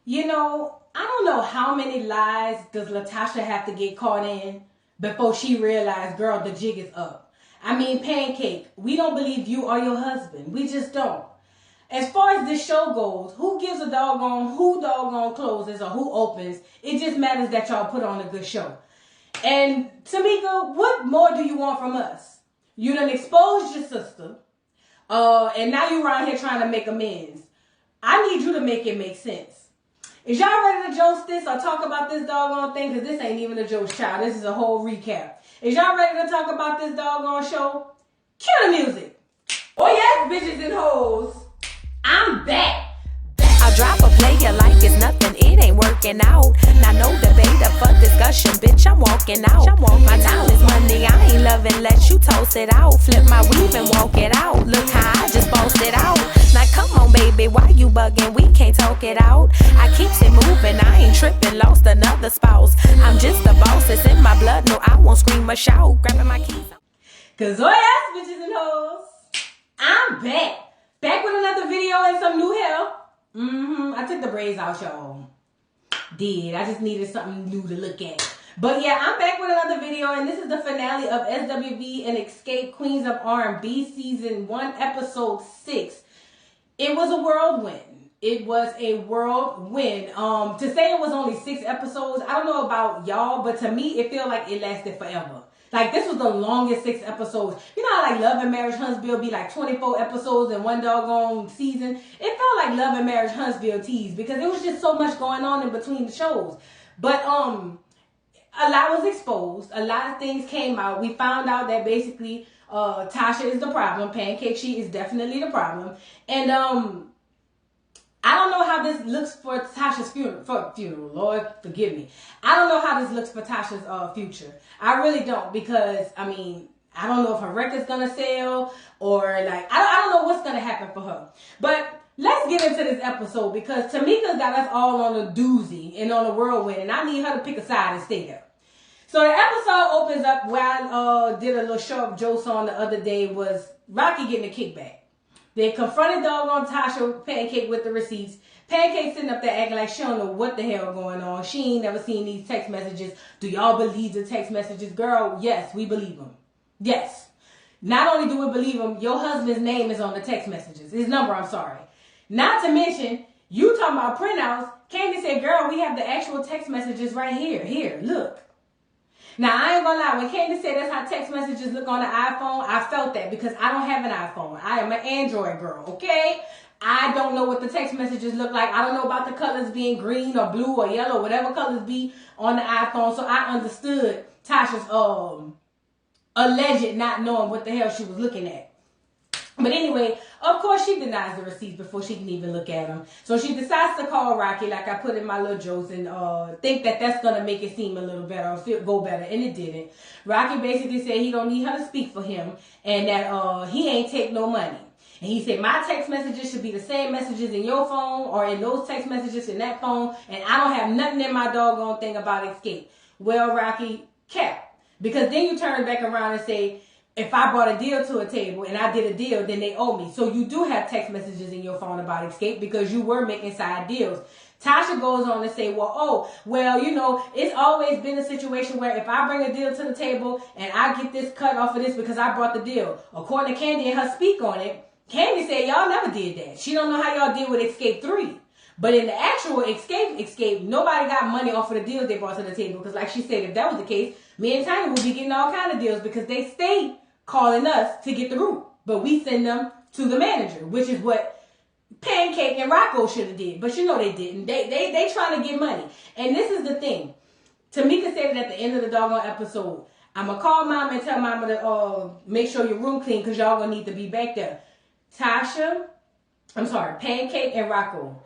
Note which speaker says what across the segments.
Speaker 1: You know, I don't know how many lies does Latasha have to get caught in before she realized, girl, the jig is up. I mean, Pancake, we don't believe you or your husband. We just don't. As far as this show goes, who gives a doggone who doggone closes or who opens? It just matters that y'all put on a good show. And Tamika, what more do you want from us? You done exposed your sister, and now you around here trying to make amends. I need you to make it make sense. Is y'all ready to joke this or talk about this doggone thing? Because this ain't even a joke, child. This is a whole recap. Is y'all ready to talk about this doggone show? Cue the music. Oh yes, bitches and hoes. I'm back.
Speaker 2: I drop a player like it's nothing, it ain't working out. Now no debate up for discussion, bitch, I'm walking out. My time is money, I ain't loving, let you toast it out. Flip my weave and walk it out, look how I just bossed it out. Now come on baby, why you bugging, we can't talk it out. I keeps it moving, I ain't tripping, lost another spouse. I'm just a boss, it's in my blood, no I won't scream or shout. Grabbing my keys.
Speaker 1: Cause oh yes, bitches and hoes, I'm back. Back with another video and some new hair. I took the braids out, y'all. I just needed something new to look at. But yeah, I'm back with another video, and this is the finale of SWV and Xscape Queens of R&B Season 1, Episode 6. It was a whirlwind. It was a whirlwind. To say it was only 6 episodes, I don't know about y'all, but to me, it felt like it lasted forever. Like, this was the longest 6 episodes. You know how, like, Love and Marriage Huntsville be, like, 24 episodes in one doggone season? It felt like Love and Marriage Huntsville teased because there was just so much going on in between the shows. But, a lot was exposed. A lot of things came out. We found out that basically, Tasha is the problem. Pancake, she is definitely the problem. And, I don't know how this looks for Tasha's funeral. Lord, forgive me. I don't know how this looks for Tasha's future. I really don't because, I mean, I don't know if her record's going to sell or, like, I don't know what's going to happen for her. But let's get into this episode because Tamika got us all on a doozy and on a whirlwind, and I need her to pick a side and stay there. So the episode opens up where I did a little sharp jokes on the other day was Rocky getting a kickback. They confronted doggone Tasha Pancake with the receipts. Pancake sitting up there acting like she don't know what the hell going on. She ain't never seen these text messages. Do y'all believe the text messages? Girl, yes, we believe them. Yes. Not only do we believe them, your husband's name is on the text messages. His number, I'm sorry. Not to mention, you talking about printouts. Candy said, girl, we have the actual text messages right here. Here, look. Now, I ain't gonna lie, when Candy said that's how text messages look on the iPhone, I felt that because I don't have an iPhone. I am an Android girl, okay? I don't know what the text messages look like. I don't know about the colors being green or blue or yellow, whatever colors be on the iPhone. So I understood Tasha's alleged not knowing what the hell she was looking at. But anyway, of course, she denies the receipts before she can even look at them. So she decides to call Rocky, like I put in my little jokes, and think that that's going to make it seem a little better or go better, and it didn't. Rocky basically said he don't need her to speak for him, and that he ain't take no money. And he said, my text messages should be the same messages in your phone or in those text messages in that phone, and I don't have nothing in my doggone thing about Xscape. Well, Rocky, cap. Because then you turn back around and say, if I brought a deal to a table and I did a deal, then they owe me. So you do have text messages in your phone about Xscape because you were making side deals. Tasha goes on to say, you know, it's always been a situation where if I bring a deal to the table and I get this cut off of this because I brought the deal. According to Candy and her speak on it, Candy said y'all never did that. She don't know how y'all did with Xscape 3. But in the actual Xscape, nobody got money off of the deals they brought to the table. Because like she said, if that was the case, me and Tiny would be getting all kind of deals because they stayed calling us to get the root. But we send them to the manager, which is what Pancake and Rocco should have did. But you know they didn't. They trying to get money. And this is the thing. Tamika said it at the end of the doggone episode. I'm going to call Mama and tell Mama to make sure your room clean because y'all going to need to be back there. Pancake and Rocco.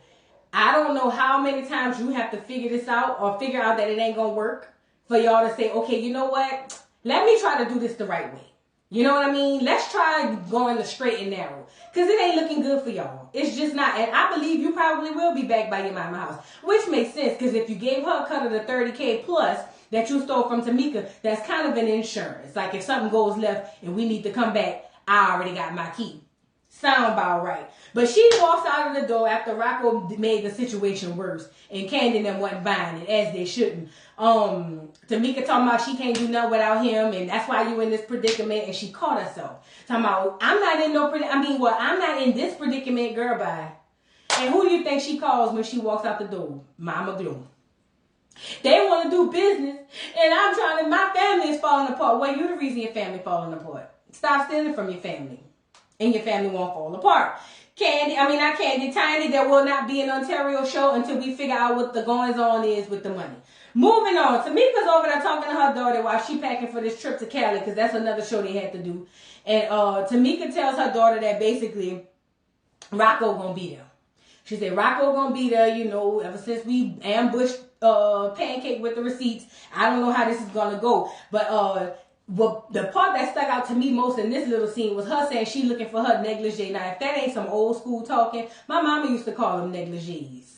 Speaker 1: I don't know how many times you have to figure this out or figure out that it ain't going to work for y'all to say, okay, you know what? Let me try to do this the right way. You know what I mean? Let's try going the straight and narrow. Because it ain't looking good for y'all. It's just not. And I believe you probably will be back by your mama house. Which makes sense. Because if you gave her a cut of the $30K plus that you stole from Tamika, that's kind of an insurance. Like if something goes left and we need to come back, I already got my key. Sound about right. But she walks out of the door after Rocco made the situation worse. And Candy and them wasn't buying it, as they shouldn't. Tamika talking about she can't do nothing without him, and that's why you in this predicament, and she caught herself. Talking about, I'm not in no predicament. I'm not in this predicament, girl, bye. And who do you think she calls when she walks out the door? Mama Blue. They want to do business, and I'm trying to, my family is falling apart. Well, you're the reason your family falling apart. Stop stealing from your family, and your family won't fall apart. Tiny, there will not be an Ontario show until we figure out what the goings on is with the money. Moving on, Tamika's over there talking to her daughter while she packing for this trip to Cali, because that's another show they had to do. And Tamika tells her daughter that basically Rocco gonna be there. She said Rocco gonna be there, ever since we ambushed Pancake with the receipts. I don't know how this is gonna go. But the part that stuck out to me most in this little scene was her saying she looking for her negligee. Now, if that ain't some old school talking, my mama used to call them negligees.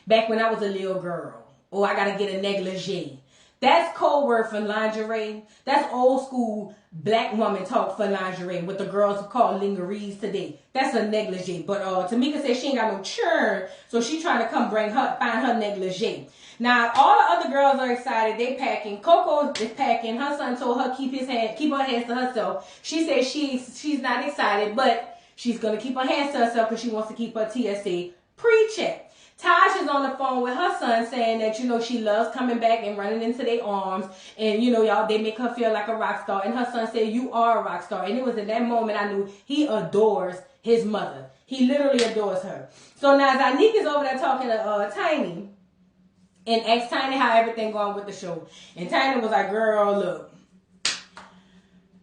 Speaker 1: Back when I was a little girl. Oh, I gotta get a negligee. That's code word for lingerie. That's old school black woman talk for lingerie. What the girls call lingeries today. That's a negligee. But Tamika said she ain't got no churn, so she trying to find her negligee. Now all the other girls are excited. They packing. Coco is packing. Her son told her keep her hands to herself. She said she's not excited, but she's gonna keep her hands to herself because she wants to keep her TSA pre-check. Taj is on the phone with her son saying that, she loves coming back and running into their arms. And, y'all, they make her feel like a rock star. And her son said, you are a rock star. And it was in that moment I knew he adores his mother. He literally adores her. So now Zanique is over there talking to Tiny and asked Tiny how everything going with the show. And Tiny was like, girl, look,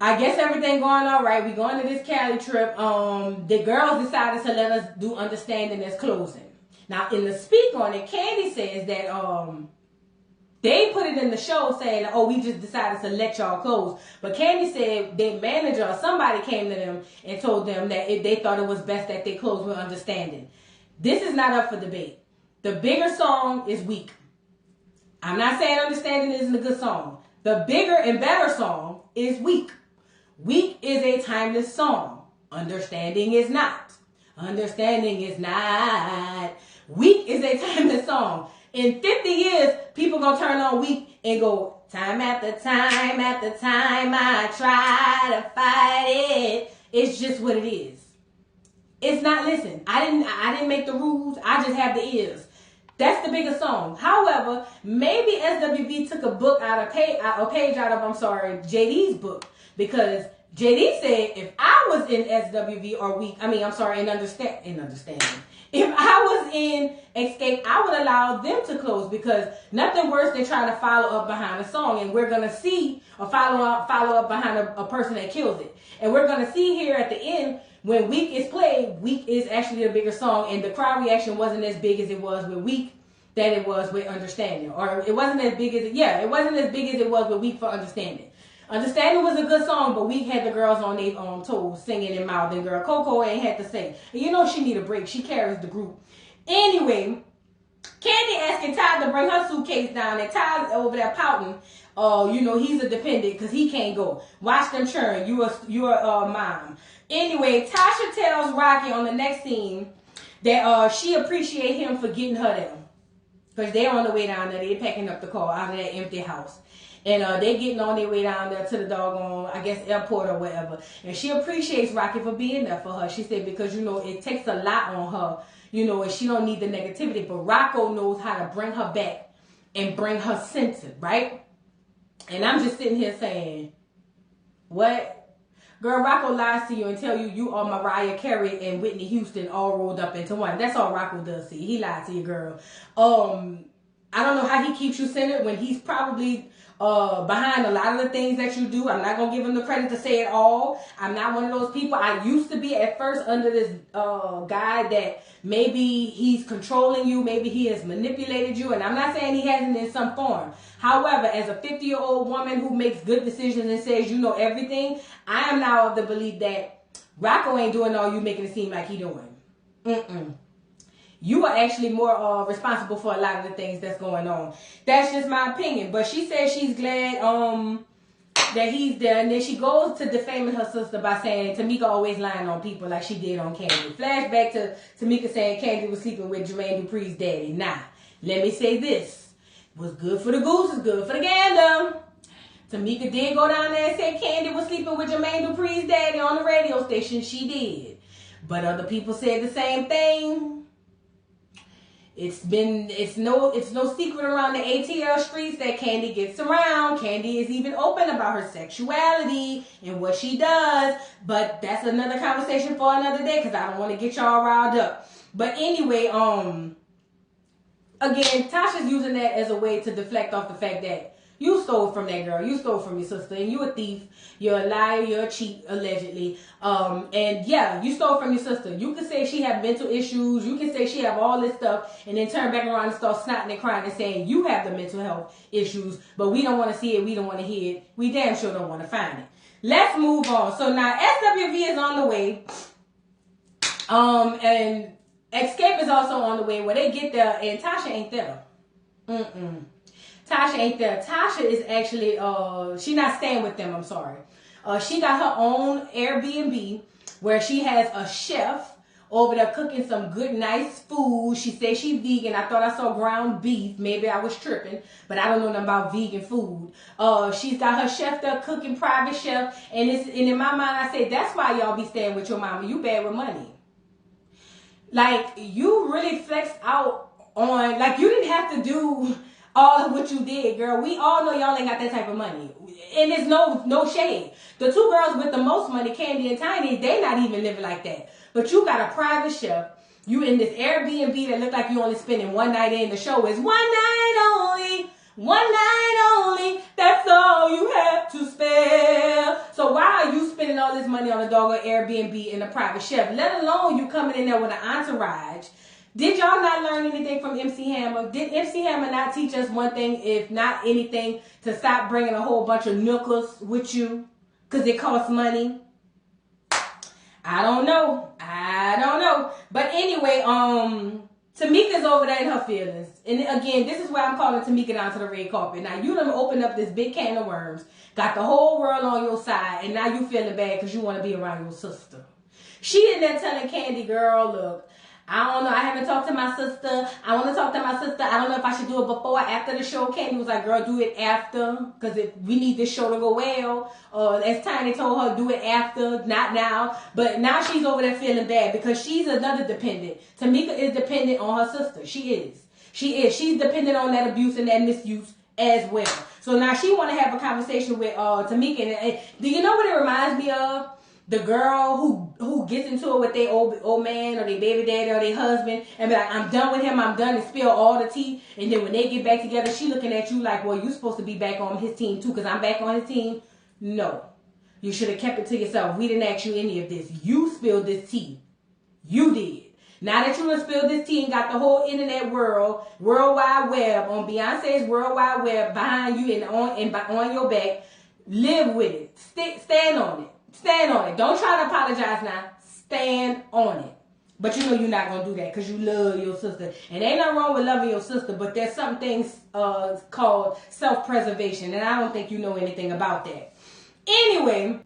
Speaker 1: I guess everything going all right. We going to this Cali trip. The girls decided to let us do Understanding as closing. Now, in the speak on it, Candy says that they put it in the show saying, we just decided to let y'all close. But Candy said their manager or somebody came to them and told them that they thought it was best that they close with Understanding. This is not up for debate. The bigger song is Weak. I'm not saying Understanding isn't a good song. The bigger and better song is Weak. Weak is a timeless song. Understanding is not. Understanding is not. Weak is a timeless song. In 50 years, people gonna turn on Weak and go, time after time after time, I try to fight it. It's just what it is. It's not, listen, I didn't make the rules. I just have the ears. That's the biggest song. However, maybe SWV took a page out of JD's book, because JD said if I was in SWV or in Understanding. If I was in Xscape, I would allow them to close, because nothing worse than trying to follow up behind a song. And we're going to see a follow up behind a person that kills it. And we're going to see here at the end, when Weak is played, Weak is actually a bigger song. And the crowd reaction wasn't as big as it was with Weak than it was with Understanding. Or it wasn't as big as it was with Weak for Understanding. Understanding was a good song, but Weak had the girls on their toes singing and mouthing. Girl, Coco ain't had to sing. And she need a break. She carries the group. Anyway, Candy asking Ty to bring her suitcase down, and Ty's over there pouting. He's a dependent because he can't go. Watch them churn. You're a mom. Anyway, Tasha tells Rocky on the next scene that she appreciate him for getting her there, because they're on the way down there. They're packing up the car out of that empty house. And they getting on their way down there to the doggone, airport or whatever. And she appreciates Rocky for being there for her. She said because, it takes a lot on her, and she don't need the negativity. But Rocco knows how to bring her back and bring her centered, right? And I'm just sitting here saying, what? Girl, Rocco lies to you and tell you are Mariah Carey and Whitney Houston all rolled up into one. That's all Rocco does to you. He lied to you, girl. I don't know how he keeps you centered when he's probably behind a lot of the things that you do. I'm not going to give him the credit to say it all. I'm not one of those people. I used to be at first under this guy that maybe he's controlling you. Maybe he has manipulated you. And I'm not saying he hasn't in some form. However, as a 50-year-old woman who makes good decisions and says you know everything, I am now of the belief that Rocco ain't doing all you making it seem like he doing. You are actually more responsible for a lot of the things that's going on. That's just my opinion. But she says she's glad that he's there, and then she goes to defaming her sister by saying Tamika always lying on people like she did on Candy. Flashback to Tamika saying Candy was sleeping with Jermaine Dupri's daddy. Nah, let me say this. What's good for the goose is good for the gander. Tamika did go down there and say Candy was sleeping with Jermaine Dupri's daddy on the radio station. She did. But other people said the same thing. It's no secret around the ATL streets that Candy gets around. Candy is even open about her sexuality and what she does. But that's another conversation for another day because I don't want to get y'all riled up. But anyway, again, Tasha's using that as a way to deflect off the fact that you stole from that girl. You stole from your sister. And you a thief. You're a liar. You're a cheat, allegedly. And yeah, you stole from your sister. You can say she have mental issues. You can say she have all this stuff. And then turn back around and start snotting and crying and saying you have the mental health issues. But we don't want to see it. We don't want to hear it. We damn sure don't want to find it. Let's move on. So now SWV is on the way. And Xscape is also on the way. Where they get there and Tasha ain't there. Tasha ain't there. Tasha is actually, she not staying with them, I'm sorry. She got her own Airbnb where she has a chef over there cooking some good, nice food. She says she's vegan. I thought I saw ground beef. Maybe I was tripping, but I don't know nothing about vegan food. She's got her chef there cooking, private chef. And in my mind, I said, that's why y'all be staying with your mama. You bad with money. Like, you really flexed out on, like, you didn't have to do all of what you did, girl. We all know y'all ain't got that type of money. And it's no shade. The two girls with the most money, Candy and Tiny, they not even living like that. But you got a private chef. You in this Airbnb that look like you only spending one night in. The show is one night only. One night only. That's all you have to spare. So why are you spending all this money on a doggone Airbnb and a private chef? Let alone you coming in there with an entourage. Did y'all not learn anything from MC Hammer? Did MC Hammer not teach us one thing, if not anything, to stop bringing a whole bunch of nookers with you? Because it costs money? I don't know. But anyway, Tamika's over there in her feelings. And again, this is why I'm calling Tamika down to the red carpet. Now, you done opened up this big can of worms, got the whole world on your side, and now you feeling bad because you want to be around your sister. She in there telling Candy, girl, look, I don't know. I haven't talked to my sister. I want to talk to my sister. I don't know if I should do it before or after the show. Candy was like, girl, do it after. Because we need this show to go well. As Tiny told her, do it after, not now. But now she's over there feeling bad because she's another dependent. Tamika is dependent on her sister. She is. She's dependent on that abuse and that misuse as well. So now she want to have a conversation with Tamika. And do you know what it reminds me of? The girl who gets into it with their old man or their baby daddy or their husband and be like, I'm done with him, I'm done, and spill all the tea. And then when they get back together, she looking at you like, well, you supposed to be back on his team too because I'm back on his team. No. You should have kept it to yourself. We didn't ask you any of this. You spilled this tea. You did. Now that you done spilled this tea and got the whole internet world wide web, on Beyonce's World Wide Web behind you and on your back, live with it. Stand on it. Stand on it. Don't try to apologize now. Stand on it. But you know you're not going to do that because you love your sister. And ain't nothing wrong with loving your sister, but there's some things called self-preservation. And I don't think you know anything about that. Anyway,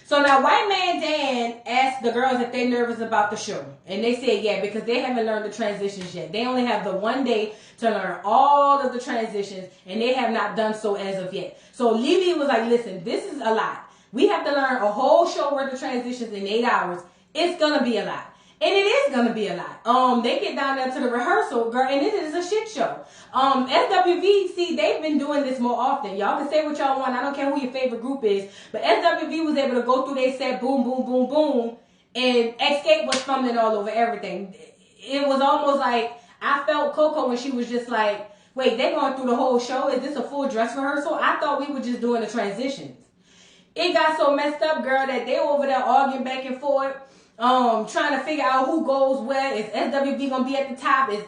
Speaker 1: so now White Man Dan asked the girls if they're nervous about the show. And they said yeah, because they haven't learned the transitions yet. They only have the one day to learn all of the transitions, and they have not done so as of yet. So Levy was like, listen, this is a lot. We have to learn a whole show worth of transitions in 8 hours. It's going to be a lot. And it is going to be a lot. They get down there to the rehearsal, girl, and it is a shit show. SWV, see, they've been doing this more often. Y'all can say what y'all want. I don't care who your favorite group is. But SWV was able to go through their set, boom, boom, boom, boom. And Xscape was fumbling all over everything. It was almost like, I felt Coco when she was just like, wait, they're going through the whole show? Is this a full dress rehearsal? I thought we were just doing the transitions. It got so messed up, girl, that they over there arguing back and forth, trying to figure out who goes where. Is SWV gonna be at the top? Is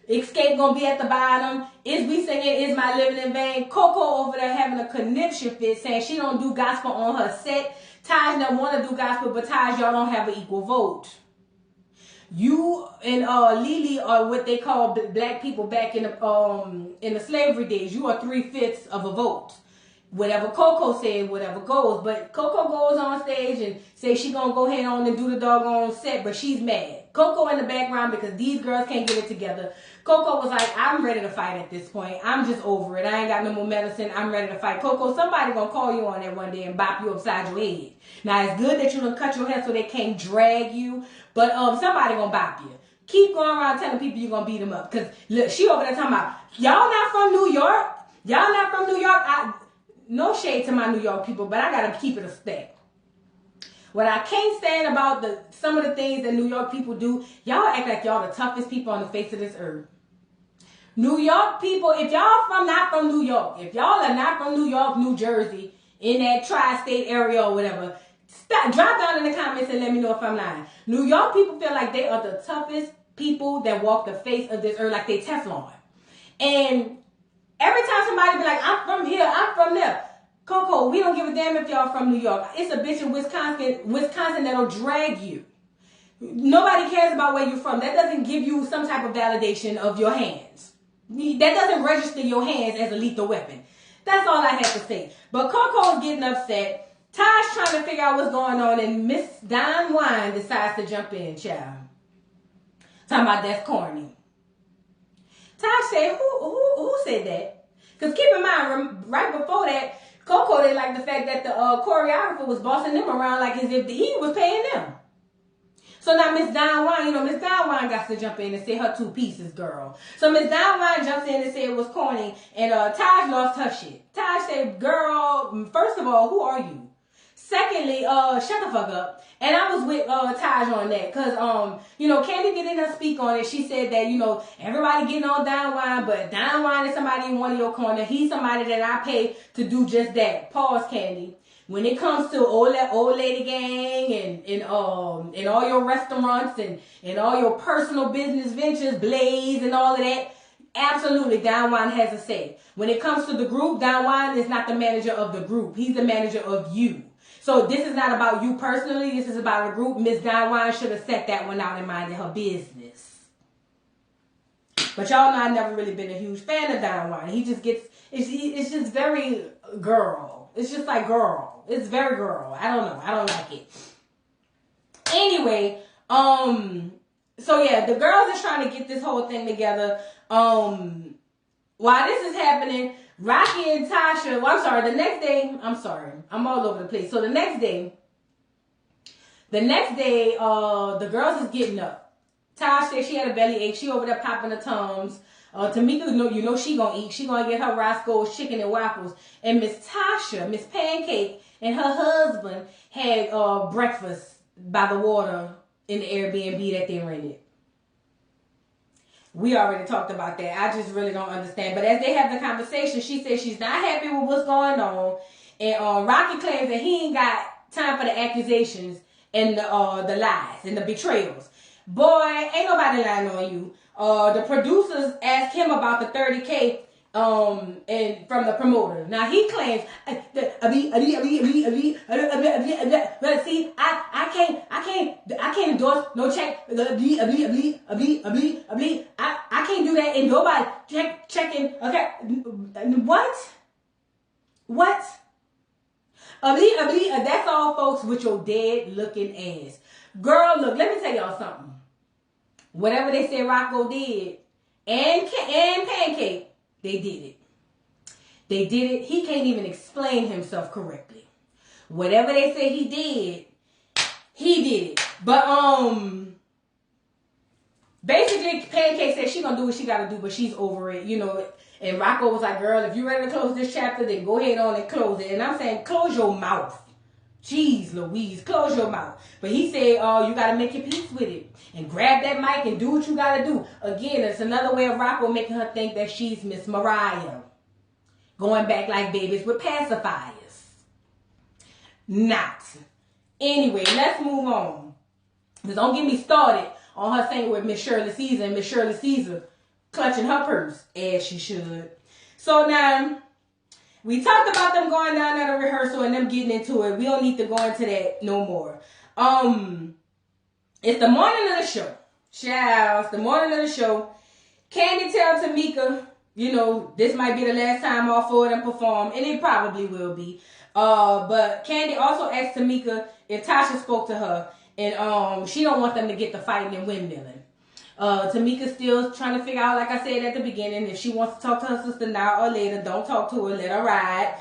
Speaker 1: Xscape gonna be at the bottom? Is we singing Is My Living in Vain? Coco over there having a conniption fit, saying she don't do gospel on her set. Taj don't want to do gospel, but Taj, y'all don't have an equal vote. You and Lily are what they call black people back in the slavery days. You are 3/5 of a vote. whatever Coco said, whatever goes. But Coco goes on stage and says she gonna go ahead on and do the doggone set, but she's mad. Coco in the background because these girls can't get it together. Coco was like, I'm ready to fight at this point. I'm just over it. I ain't got no more medicine. I'm ready to fight. Coco, somebody gonna call you on that one day and bop you upside your head. Now, it's good that you done cut your hair so they can't drag you, but somebody gonna bop you. Keep going around telling people you're gonna beat them up. Because, look, she over there talking about, y'all not from New York? Y'all not from New York? No shade to my New York people, but I gotta keep it a stack. What I can't stand about some of the things that New York people do, y'all act like y'all the toughest people on the face of this earth. New York people, if y'all not from New York, if y'all are not from New York, New Jersey, in that tri-state area or whatever, drop down in the comments and let me know if I'm lying. New York people feel like they are the toughest people that walk the face of this earth, like they Teflon. And every time somebody be like, I'm from here, I'm from there. Coco, we don't give a damn if y'all from New York. It's a bitch in Wisconsin that'll drag you. Nobody cares about where you're from. That doesn't give you some type of validation of your hands. That doesn't register your hands as a lethal weapon. That's all I have to say. But Coco's getting upset. Ty's trying to figure out what's going on, and Miss Don Wine decides to jump in, child. Talking about that's corny. Ty said, who said that? Because keep in mind, right before that, Coco didn't like the fact that the choreographer was bossing them around like as if he was paying them. So now Miss Don Wine, Miss Don Wine got to jump in and say her two pieces, girl. So Miss Don Wine jumps in and said it was corny, and Taj lost her shit. Taj said, girl, first of all, who are you? Secondly, shut the fuck up. And I was with Taj on that because, Candy did in her speak on it. She said that, everybody getting on Don Wine, but Don Wine is somebody in one of your corner. He's somebody that I pay to do just that. Pause, Candy. When it comes to all that old lady gang and all your restaurants and all your personal business ventures, Blaze and all of that, absolutely, Don Juan has a say. When it comes to the group, Don Juan is not the manager of the group. He's the manager of you. So this is not about you personally. This is about a group. Miss Don Juan should have set that one out and minded her business. But y'all know I've never really been a huge fan of Don Juan. He just gets, it's just very girl. It's just like girl. It's very girl. I don't know. I don't like it. Anyway, so yeah, the girls are trying to get this whole thing together. While this is happening, Rocky and Tasha, the next day, I'm all over the place. So the next day, the girls is getting up. Tasha said she had a belly ache. She over there popping the Tums. Tamika, she gonna eat. She gonna get her Roscoe's chicken and waffles. And Miss Pancake, and her husband had breakfast by the water in the Airbnb that they rented. We already talked about that. I just really don't understand. But as they have the conversation, she says she's not happy with what's going on. And Rocky claims that he ain't got time for the accusations and the lies and the betrayals. Boy, ain't nobody lying on you. The producers asked him about the $30K and from the promoter. Now he claims see, I can't endorse no check. I can't do that, and nobody checking. Okay, what? That's all, folks, with your dead looking ass. Girl, look, let me tell y'all something. Whatever they say Rocco did, and Pancake, they did it. They did it. He can't even explain himself correctly. Whatever they say he did, he did it. But basically, Pancake said she gonna do what she gotta do, but she's over it, And Rocco was like, "Girl, if you ready to close this chapter, then go ahead on and close it." And I'm saying, close your mouth. Jeez Louise, close your mouth. But he said, you gotta make your peace with it. And grab that mic and do what you gotta do. Again, it's another way of Rocco making her think that she's Miss Mariah. Going back like babies with pacifiers. Not. Anyway, let's move on. Because don't get me started on her saying with Miss Shirley Caesar and Miss Shirley Caesar clutching her purse as she should. So now, we talked about them going down at a rehearsal and them getting into it. We don't need to go into that no more. It's the morning of the show. Child, it's the morning of the show. Candy tells Tamika, you know, this might be the last time all four of them perform, and it probably will be. But Candy also asked Tamika if Tasha spoke to her, and she don't want them to get the fighting and windmilling. Tamika's still trying to figure out, like I said at the beginning, if she wants to talk to her sister now or later. Don't talk to her, let her ride.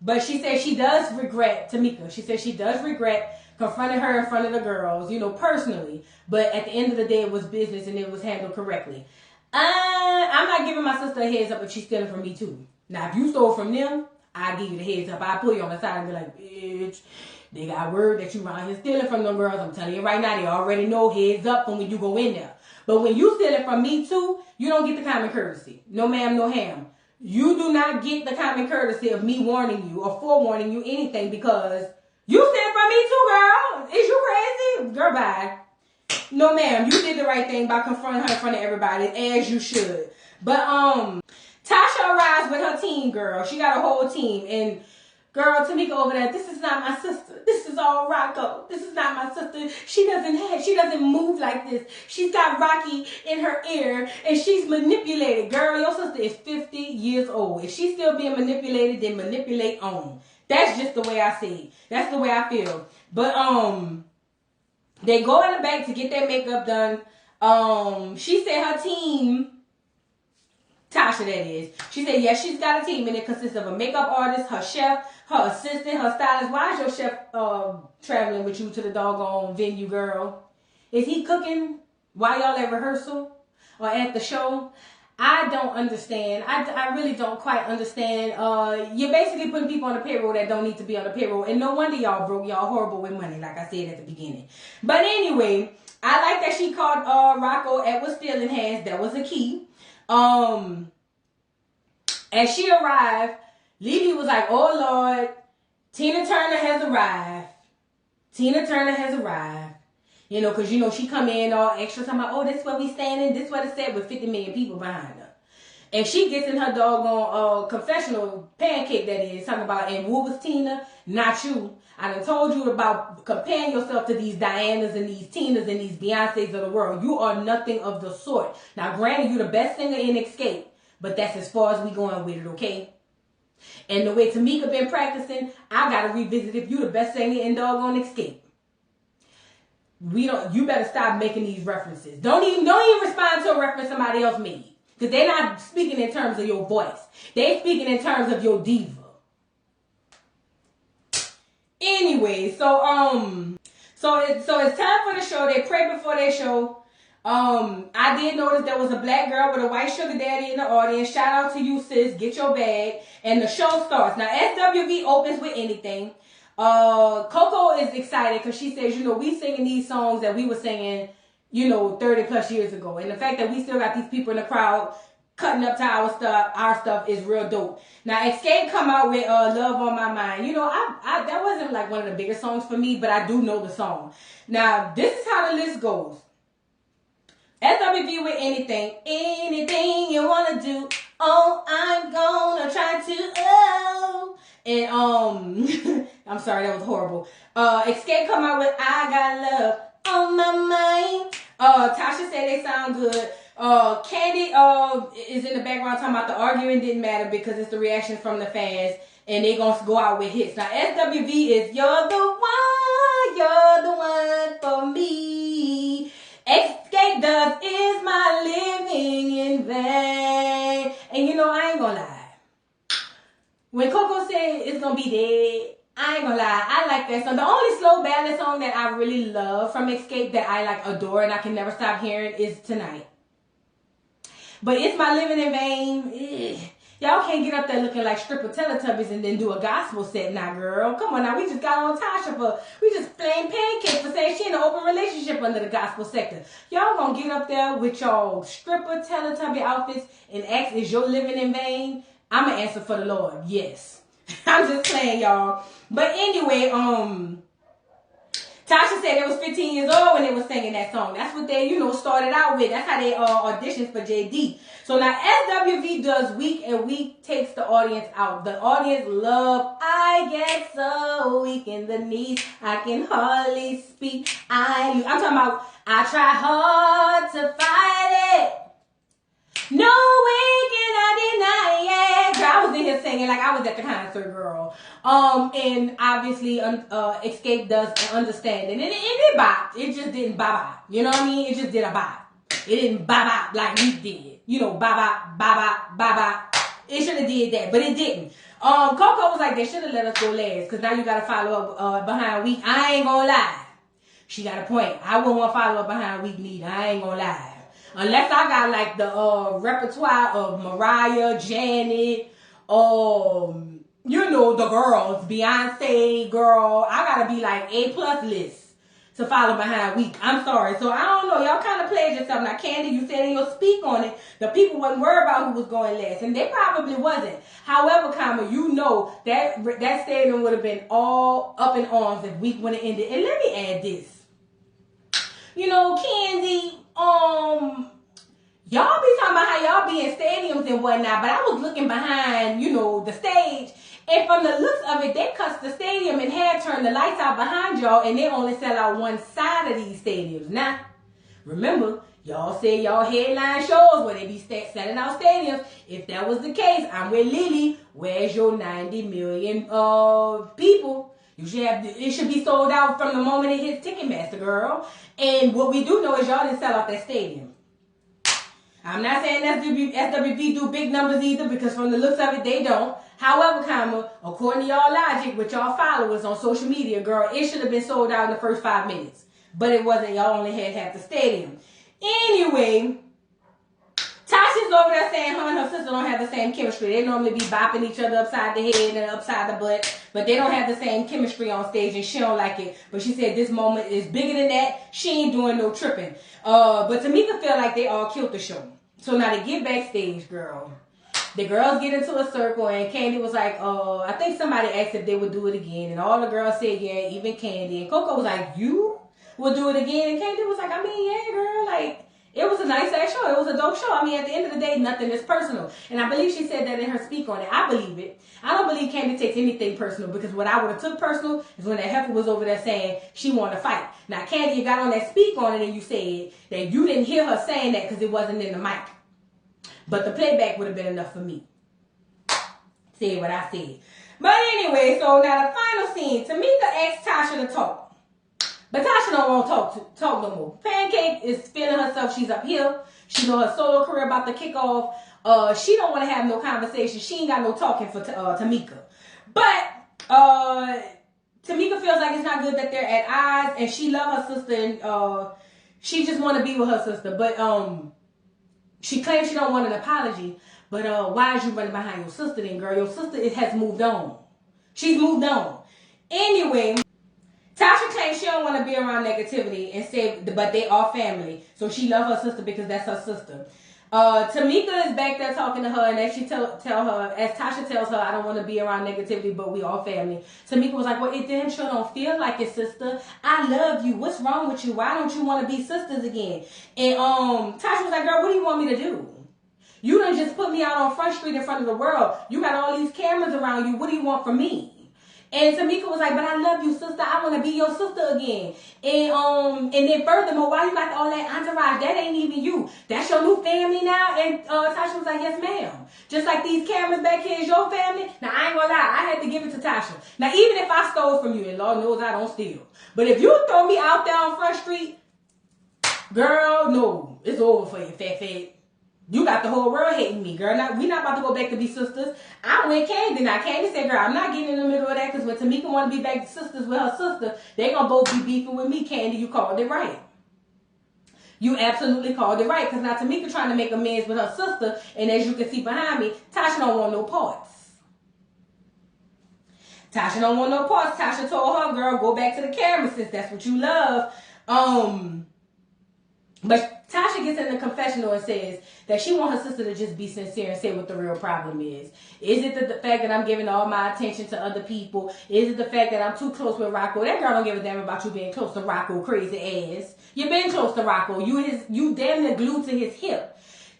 Speaker 1: But she said she does regret, Tamika, she said she does regret confronting her in front of the girls, you know, personally. But at the end of the day, it was business and it was handled correctly. I'm not giving my sister a heads up if she's stealing from me too. Now, if you stole from them, I'll give you the heads up. I'll pull you on the side and be like, bitch, they got word that you around here stealing from them girls. I'm telling you right now, they already know heads up from when you go in there. But when you stealing from me too, you don't get the common courtesy. No ma'am, no ham. You do not get the common courtesy of me warning you or forewarning you anything, because you stealing from me too, girl. Is you crazy? Girl, bye. No ma'am, you did the right thing by confronting her in front of everybody, as you should. But Tasha arrives with her team, girl. She got a whole team. And girl, Tamika over there, this is not my sister. This is all Rocco. This is not my sister. She doesn't move like this. She's got Rocky in her ear and she's manipulated. Girl, your sister is 50 years old. If she's still being manipulated, then manipulate on. That's just the way I see it. That's the way I feel. But they go in the back to get their makeup done. She said her team, Tasha that is, she said yes, she's got a team and it consists of a makeup artist, her chef, her assistant, her stylist. Why is your chef traveling with you to the doggone venue, girl? Is he cooking while y'all at rehearsal or at the show? I don't understand. I really don't quite understand. You're basically putting people on the payroll that don't need to be on the payroll. And no wonder y'all broke. Y'all horrible with money, like I said at the beginning. But anyway, I like that she caught Rocco at what stealing has. That was a key. As she arrived, Lily was like, oh Lord, Tina Turner has arrived. Tina Turner has arrived. You know, because, you know, she come in all extra talking about, oh, this is where we standing, this is where the set with 50 million people behind her. And she gets in her doggone confessional pancake, that is, talking about, and what was Tina? Not you. I done told you about comparing yourself to these Dianas and these Tinas and these Beyoncés of the world. You are nothing of the sort. Now, granted, you the best singer in Xscape, but that's as far as we going with it, okay? And the way Tamika been practicing, I got to revisit if you the best singer in doggone Xscape. You better stop making these references. Don't even respond to a reference somebody else made. Because they're not speaking in terms of your voice. They're speaking in terms of your diva. Anyway, so it's time for the show. They pray before they show. I did notice there was a black girl with a white sugar daddy in the audience. Shout out to you, sis. Get your bag. And the show starts. Now, SWV opens with anything. Coco is excited because she says, you know, we singing these songs that we were singing, you know, 30 plus years ago. And the fact that we still got these people in the crowd cutting up to our stuff is real dope. Now, Xscape come out with Love on My Mind. You know, I that wasn't like one of the bigger songs for me, but I do know the song. Now, this is how the list goes. SWV with anything you want to do. Oh, I'm gonna try to, oh. And, I'm sorry, that was horrible. Xscape come out with I Got Love on My Mind. Tasha said they sound good. Candy is in the background talking about the arguing didn't matter because it's the reaction from the fans. And they gonna go out with hits. Now, SWV is you're the one for me. Xscape does Is My Living in Vain. And you know, I ain't gonna lie. When Coco said it's gonna be dead, I ain't gonna lie, I like that song. The only slow ballad song that I really love from Xscape that I like adore and I can never stop hearing is Tonight. But It's My Living in Vain, y'all can't get up there looking like stripper Teletubbies and then do a gospel set now, girl. Come on now, we just got on Tasha we just playing pancake for saying she in an open relationship under the gospel sector. Y'all gonna get up there with y'all stripper Teletubby outfits and ask, is your living in vain? I'm gonna answer for the Lord, yes. I'm just playing, y'all. But anyway, Tasha said they was 15 years old when they was singing that song. That's what they, you know, started out with. That's how they auditioned for JD. So now SWV does Weak, and Weak takes the audience out. The audience love I Get So Weak in the Knees, I Can Hardly Speak. I'm talking about I Try Hard to Fight It. No, we I was at the concert, girl. And obviously, Xscape does understanding. And it bopped. It just didn't bop. You know what I mean? It just did a bop. It didn't bop like we did. You know, bop. It should have did that, but it didn't. Coco was like, they should have let us go last, because now you got to follow up behind week. I ain't gonna lie. She got a point. I wouldn't want to follow up behind week neither. I ain't gonna lie. Unless I got like the repertoire of Mariah, Janet, you know, the girls, Beyonce, girl. I gotta be like A+ list to follow behind week. I'm sorry. So I don't know. Y'all kind of played yourself. Now, Candy, you said in your speak on it, the people wasn't worried about who was going last, and they probably wasn't. However, you know that stadium would have been all up in arms if week would have ended. And let me add this. You know, Candy, y'all be talking about how y'all be in stadiums and whatnot, but I was looking behind, you know, the stage, and from the looks of it, they cut the stadium in half, turned the lights out behind y'all, and they only sell out one side of these stadiums. Now, remember, y'all said y'all headline shows where they be selling out stadiums. If that was the case, I'm with Lily. Where's your 90 million people? You should have. It should be sold out from the moment it hits Ticketmaster, girl. And what we do know is y'all didn't sell out that stadium. I'm not saying SWV do big numbers either, because from the looks of it, they don't. However, according to y'all logic with y'all followers on social media, girl, it should have been sold out in the first 5 minutes. But it wasn't. Y'all only had half the stadium. Anyway, Tasha's over there saying her and her sister don't have the same chemistry. They normally be bopping each other upside the head and upside the butt, but they don't have the same chemistry on stage, and she don't like it. But she said this moment is bigger than that. She ain't doing no tripping. But Tamika felt like they all killed the show. So now they get backstage, girl. The girls get into a circle, and Candy was like, I think somebody asked if they would do it again, and all the girls said, yeah, even Candy. And Coco was like, you will do it again? And Candy was like, I mean, yeah, girl, like, it was a nice ass show. It was a dope show. I mean, at the end of the day, nothing is personal. And I believe she said that in her speak on it. I believe it. I don't believe Candy takes anything personal, because what I would have took personal is when that heifer was over there saying she wanted to fight. Now, Candy, you got on that speak on it and you said that you didn't hear her saying that because it wasn't in the mic. But the playback would have been enough for me. Said what I said. But anyway, so now the final scene. Tamika asked Tasha to talk. But Tasha don't want to talk no more. Pancake is feeling herself. She's up here. She know her solo career about to kick off. She don't want to have no conversation. She ain't got no talking for Tamika. But Tamika feels like it's not good that they're at odds, and she love her sister, and she just want to be with her sister. But she claims she don't want an apology. But why is you running behind your sister then, girl? Your sister has moved on. She's moved on. Anyway, Tasha claims she don't want to be around negativity and say, but they are family. So she love her sister because that's her sister. Tamika is back there talking to her, and as she tell her, as Tasha tells her, I don't want to be around negativity, but we all family. Tamika was like, well, it damn sure don't feel like it, sister. I love you. What's wrong with you? Why don't you want to be sisters again? And Tasha was like, girl, what do you want me to do? You done just put me out on Front Street in front of the world. You got all these cameras around you. What do you want from me? And Tamika was like, but I love you, sister. I want to be your sister again. And then furthermore, why you got all that entourage? That ain't even you. That's your new family now? And Tasha was like, yes, ma'am. Just like these cameras back here is your family. Now, I ain't gonna lie. I had to give it to Tasha. Now, even if I stole from you, and Lord knows I don't steal. But if you throw me out there on Front Street, girl, no. It's over for you, fat. You got the whole world hating me, girl. Now, we not about to go back to be sisters. I'm with Candy. Now, Candy said, girl, I'm not getting in the middle of that, because when Tamika want to be back sisters with her sister, they going to both be beefing with me. Candy, you called it right. You absolutely called it right, because now Tamika trying to make amends with her sister, and as you can see behind me, Tasha don't want no parts. Tasha don't want no parts. Tasha told her, girl, go back to the camera since that's what you love. But Tasha gets in the confessional and says that she wants her sister to just be sincere and say what the real problem is. Is it the fact that I'm giving all my attention to other people? Is it the fact that I'm too close with Rocco? That girl don't give a damn about you being close to Rocco, crazy ass. You been close to Rocco. You damn near glued to his hip.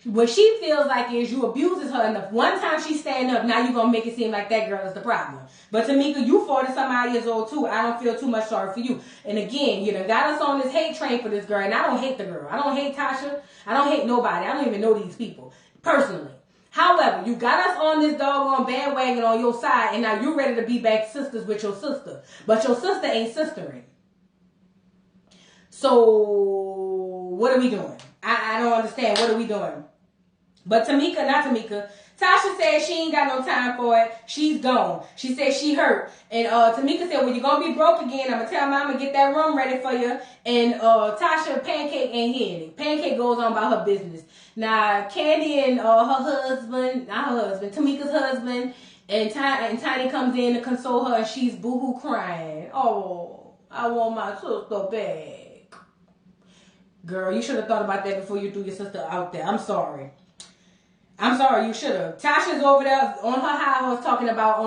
Speaker 1: What she feels like is you abuses her enough. One time she stand up, now you gonna make it seem like that girl is the problem. But Tamika, you 40-some-odd years old too. I don't feel too much sorry for you. And again, you done got us on this hate train for this girl, and I don't hate the girl. I don't hate Tasha. I don't hate nobody. I don't even know these people personally. However, you got us on this doggone bandwagon on your side, and now you're ready to be back sisters with your sister. But your sister ain't sistering. So, what are we doing? I don't understand. What are we doing? But Tasha said she ain't got no time for it. She's gone. She said she hurt. And Tamika said, well, you're going to be broke again. I'm going to tell mama get that room ready for you. And Tasha, Pancake ain't hearing it. Pancake goes on about her business. Now, Candy and Tamika's husband, and Tiny comes in to console her, and she's boohoo crying. Oh, I want my sister back. Girl, you should have thought about that before you threw your sister out there. I'm sorry, you should have. Tasha's over there on her high horse talking about,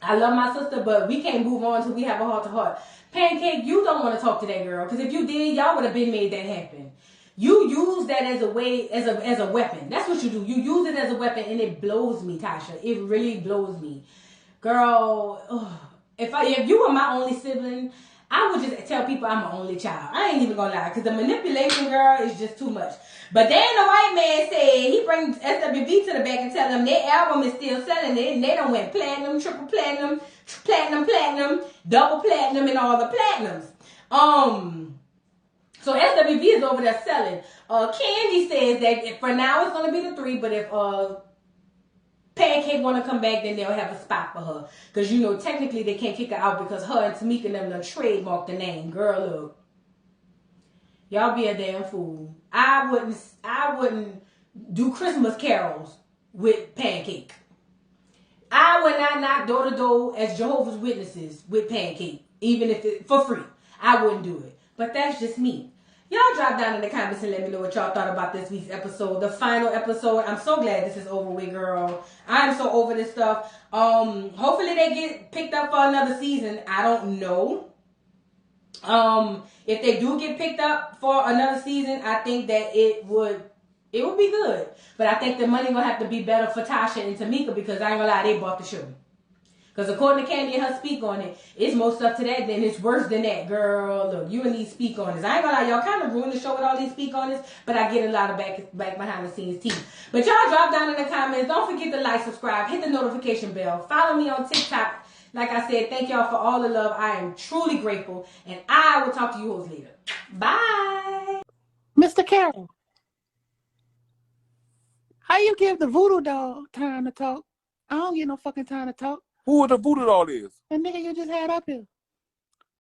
Speaker 1: I love my sister, but we can't move on until we have a heart-to-heart. Pancake, you don't want to talk to that girl, because if you did, y'all would have been made that happen. You use that as a way, as a weapon. That's what you do. You use it as a weapon, and it blows me, Tasha. It really blows me. Girl, if you were my only sibling, I would just tell people I'm an only child. I ain't even gonna lie, because the manipulation, girl, is just too much. But then the white man said he brings SWV to the back and tell them their album is still selling it, and they done went platinum, triple platinum, platinum, double platinum, and all the platinums. So SWV is over there selling. Candy says that for now it's gonna be the 3, but if Pancake want to come back, then they'll have a spot for her. Because, you know, technically they can't kick her out because her and Tamika and them done trademarked the name. Girl, look. Y'all be a damn fool. I wouldn't do Christmas carols with Pancake. I would not knock door to door as Jehovah's Witnesses with Pancake. Even if it's for free. I wouldn't do it. But that's just me. Y'all drop down in the comments and let me know what y'all thought about this week's episode. The final episode. I'm so glad this is over with, girl. I'm so over this stuff. Hopefully they get picked up for another season. I don't know. If they do get picked up for another season, I think that it would be good. But I think the money gonna have to be better for Tasha and Tamika, because I ain't gonna lie, they bought the show. Because according to Candy and her speak on it, it's more stuff to that than it's worse than that, girl. Look, you and these speak on this. I ain't gonna lie, y'all kind of ruined the show with all these speak on this, but I get a lot of back behind the scenes tea. But y'all drop down in the comments. Don't forget to like, subscribe, hit the notification bell. Follow me on TikTok. Like I said, thank y'all for all the love. I am truly grateful. And I will talk to you hoes later. Bye.
Speaker 3: Mr. Carroll, how you give the voodoo dog time to talk? I don't get no fucking time to talk.
Speaker 4: Who the voodoo doll is?
Speaker 3: The nigga you just had up here.